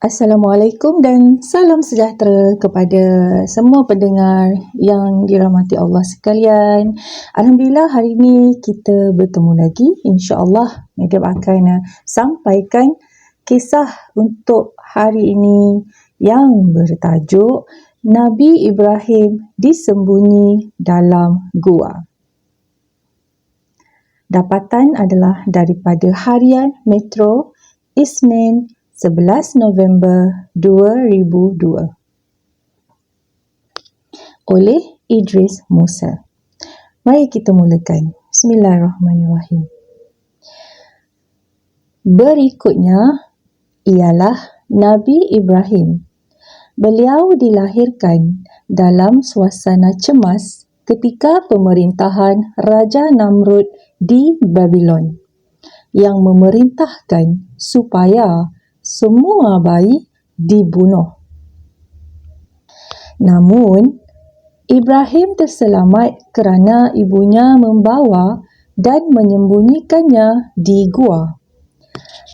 Assalamualaikum dan salam sejahtera kepada semua pendengar yang dirahmati Allah sekalian. Alhamdulillah hari ini kita bertemu lagi. InsyaAllah Madam akan sampaikan kisah untuk hari ini yang bertajuk Nabi Ibrahim disembunyi dalam gua. Dapatan adalah daripada Harian Metro Isnin 11 November 2002 oleh Idris Musa. Mari kita mulakan. Bismillahirrahmanirrahim. Berikutnya ialah Nabi Ibrahim. Beliau dilahirkan dalam suasana cemas ketika pemerintahan Raja Namrud di Babylon yang memerintahkan supaya semua bayi dibunuh. Namun, Ibrahim terselamat kerana ibunya membawa dan menyembunyikannya di gua.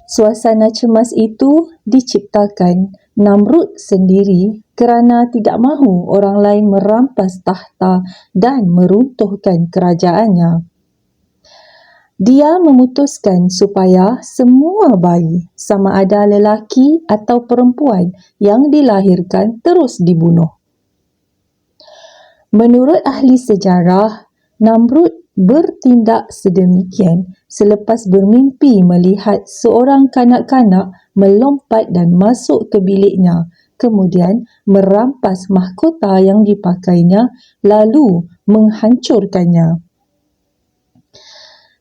Suasana cemas itu diciptakan Namrud sendiri kerana tidak mahu orang lain merampas tahta dan meruntuhkan kerajaannya. Dia memutuskan supaya semua bayi, sama ada lelaki atau perempuan yang dilahirkan terus dibunuh. Menurut ahli sejarah, Namrud bertindak sedemikian selepas bermimpi melihat seorang kanak-kanak melompat dan masuk ke biliknya, kemudian merampas mahkota yang dipakainya lalu menghancurkannya.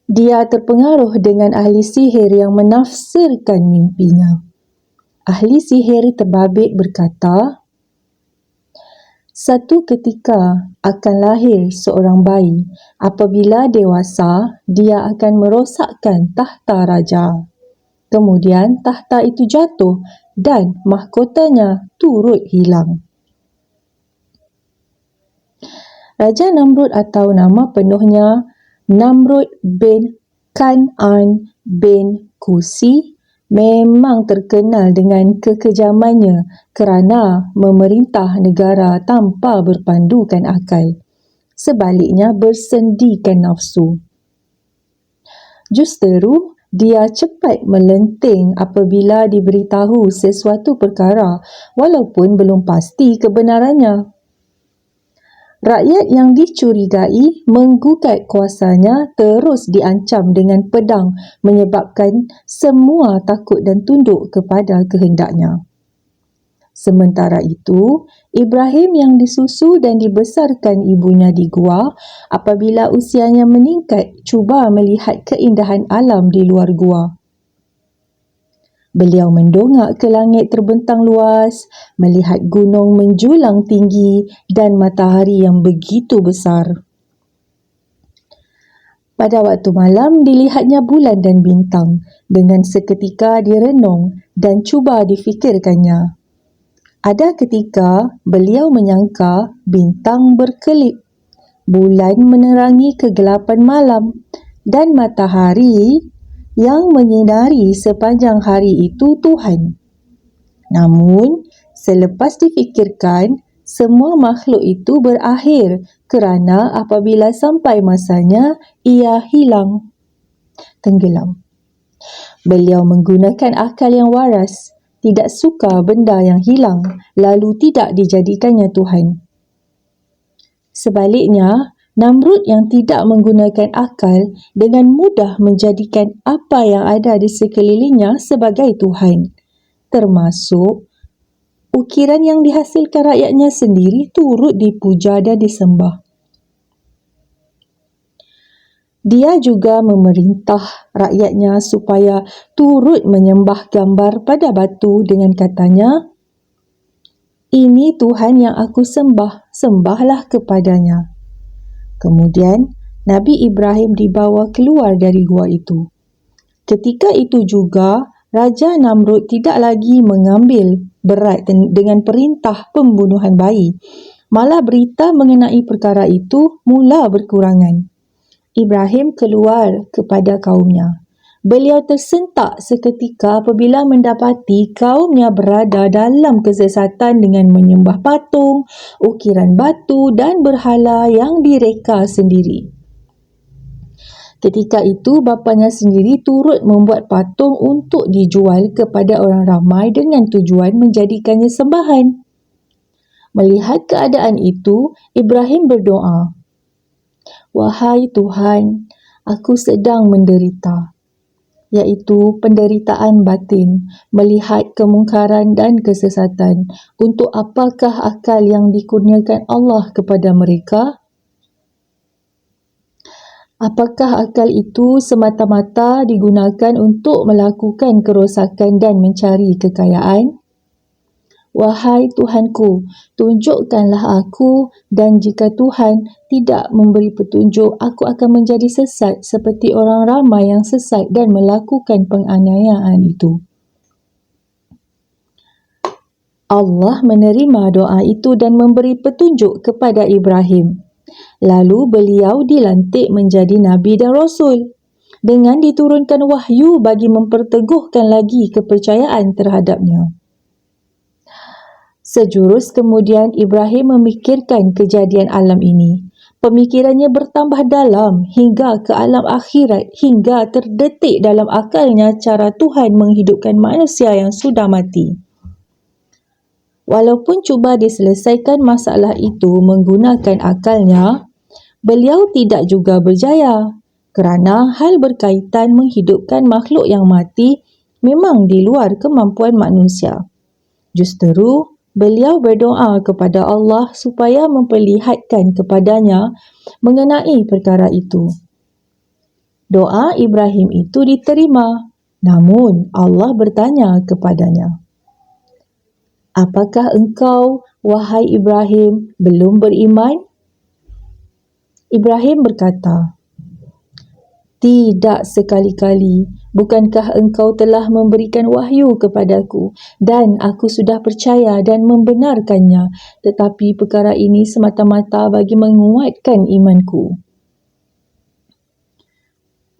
Dia terpengaruh dengan ahli sihir yang menafsirkan mimpinya. Ahli sihir terbabit berkata, satu ketika akan lahir seorang bayi. Apabila dewasa, dia akan merosakkan tahta raja. Kemudian tahta itu jatuh dan mahkotanya turut hilang. Raja Namrud atau nama penuhnya Namrud bin Kan'an bin Kusi memang terkenal dengan kekejamannya kerana memerintah negara tanpa berpandukan akal. Sebaliknya bersendikan nafsu. Justeru, dia cepat melenting apabila diberitahu sesuatu perkara walaupun belum pasti kebenarannya. Rakyat yang dicurigai menggugat kuasanya terus diancam dengan pedang menyebabkan semua takut dan tunduk kepada kehendaknya. Sementara itu, Ibrahim yang disusu dan dibesarkan ibunya di gua, apabila usianya meningkat cuba melihat keindahan alam di luar gua. Beliau mendongak ke langit terbentang luas, melihat gunung menjulang tinggi dan matahari yang begitu besar. Pada waktu malam dilihatnya bulan dan bintang, dengan seketika direnung dan cuba difikirkannya. Ada ketika beliau menyangka bintang berkelip, bulan menerangi kegelapan malam dan matahari yang menyinari sepanjang hari itu Tuhan. Namun, selepas difikirkan, semua makhluk itu berakhir kerana apabila sampai masanya, ia hilang, tenggelam. Beliau menggunakan akal yang waras, tidak suka benda yang hilang, lalu tidak dijadikannya Tuhan. Sebaliknya, Namrud yang tidak menggunakan akal dengan mudah menjadikan apa yang ada di sekelilingnya sebagai Tuhan, termasuk ukiran yang dihasilkan rakyatnya sendiri turut dipuja dan disembah. Dia juga memerintah rakyatnya supaya turut menyembah gambar pada batu dengan katanya, "Ini Tuhan yang aku sembah, sembahlah kepadanya." Kemudian, Nabi Ibrahim dibawa keluar dari gua itu. Ketika itu juga, Raja Namrud tidak lagi mengambil berat dengan perintah pembunuhan bayi. Malah berita mengenai perkara itu mula berkurangan. Ibrahim keluar kepada kaumnya. Beliau tersentak seketika apabila mendapati kaumnya berada dalam kesesatan dengan menyembah patung, ukiran batu dan berhala yang direka sendiri. Ketika itu, bapanya sendiri turut membuat patung untuk dijual kepada orang ramai dengan tujuan menjadikannya sembahan. Melihat keadaan itu, Ibrahim berdoa, "Wahai Tuhan, aku sedang menderita," iaitu penderitaan batin, melihat kemungkaran dan kesesatan. Untuk apakah akal yang dikurniakan Allah kepada mereka? Apakah akal itu semata-mata digunakan untuk melakukan kerosakan dan mencari kekayaan? Wahai Tuhanku, tunjukkanlah aku, dan jika Tuhan tidak memberi petunjuk, aku akan menjadi sesat seperti orang ramai yang sesat dan melakukan penganiayaan itu. Allah menerima doa itu dan memberi petunjuk kepada Ibrahim. Lalu beliau dilantik menjadi Nabi dan Rasul dengan diturunkan wahyu bagi memperteguhkan lagi kepercayaan terhadapnya. Sejurus kemudian Ibrahim memikirkan kejadian alam ini. Pemikirannya bertambah dalam hingga ke alam akhirat, hingga terdetik dalam akalnya cara Tuhan menghidupkan manusia yang sudah mati. Walaupun cuba diselesaikan masalah itu menggunakan akalnya, beliau tidak juga berjaya kerana hal berkaitan menghidupkan makhluk yang mati memang di luar kemampuan manusia. Justeru, beliau berdoa kepada Allah supaya memperlihatkan kepadanya mengenai perkara itu. Doa Ibrahim itu diterima, namun Allah bertanya kepadanya, "Apakah engkau, wahai Ibrahim, belum beriman?" Ibrahim berkata, "Tidak sekali-kali. Bukankah engkau telah memberikan wahyu kepadaku dan aku sudah percaya dan membenarkannya, tetapi perkara ini semata-mata bagi menguatkan imanku."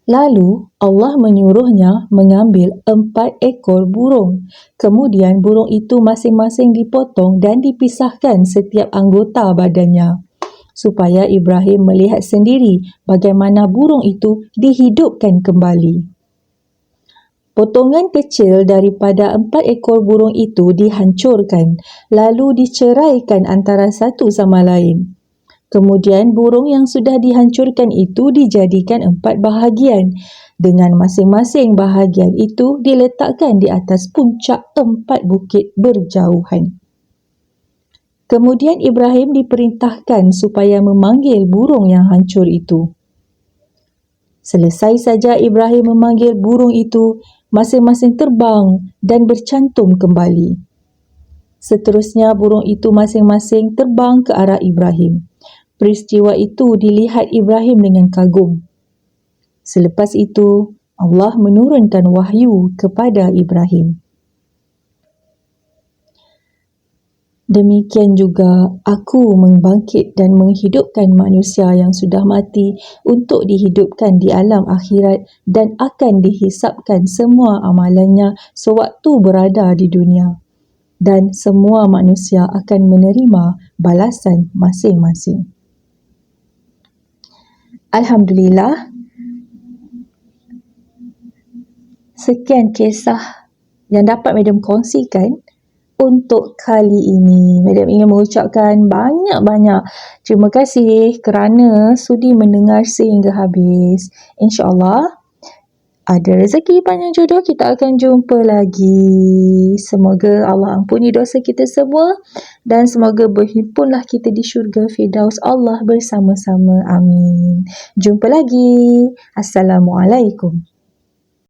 Lalu Allah menyuruhnya mengambil 4 ekor burung. Kemudian burung itu masing-masing dipotong dan dipisahkan setiap anggota badannya, supaya Ibrahim melihat sendiri bagaimana burung itu dihidupkan kembali. Potongan kecil daripada 4 ekor burung itu dihancurkan, lalu diceraikan antara satu sama lain. Kemudian burung yang sudah dihancurkan itu dijadikan 4 bahagian, dengan masing-masing bahagian itu diletakkan di atas puncak 4 bukit berjauhan. Kemudian Ibrahim diperintahkan supaya memanggil burung yang hancur itu. Selesai saja Ibrahim memanggil burung itu, masing-masing terbang dan bercantum kembali. Seterusnya burung itu masing-masing terbang ke arah Ibrahim. Peristiwa itu dilihat Ibrahim dengan kagum. Selepas itu, Allah menurunkan wahyu kepada Ibrahim. Demikian juga aku membangkit dan menghidupkan manusia yang sudah mati untuk dihidupkan di alam akhirat dan akan dihisapkan semua amalannya sewaktu berada di dunia. Dan semua manusia akan menerima balasan masing-masing. Alhamdulillah, sekian kisah yang dapat Madam kongsikan untuk kali ini. Madam ingin mengucapkan banyak-banyak terima kasih kerana sudi mendengar sehingga habis. InsyaAllah, ada rezeki panjang jodoh, kita akan jumpa lagi. Semoga Allah ampuni dosa kita semua dan semoga berhimpunlah kita di syurga Firdaus Allah bersama-sama. Amin. Jumpa lagi. Assalamualaikum.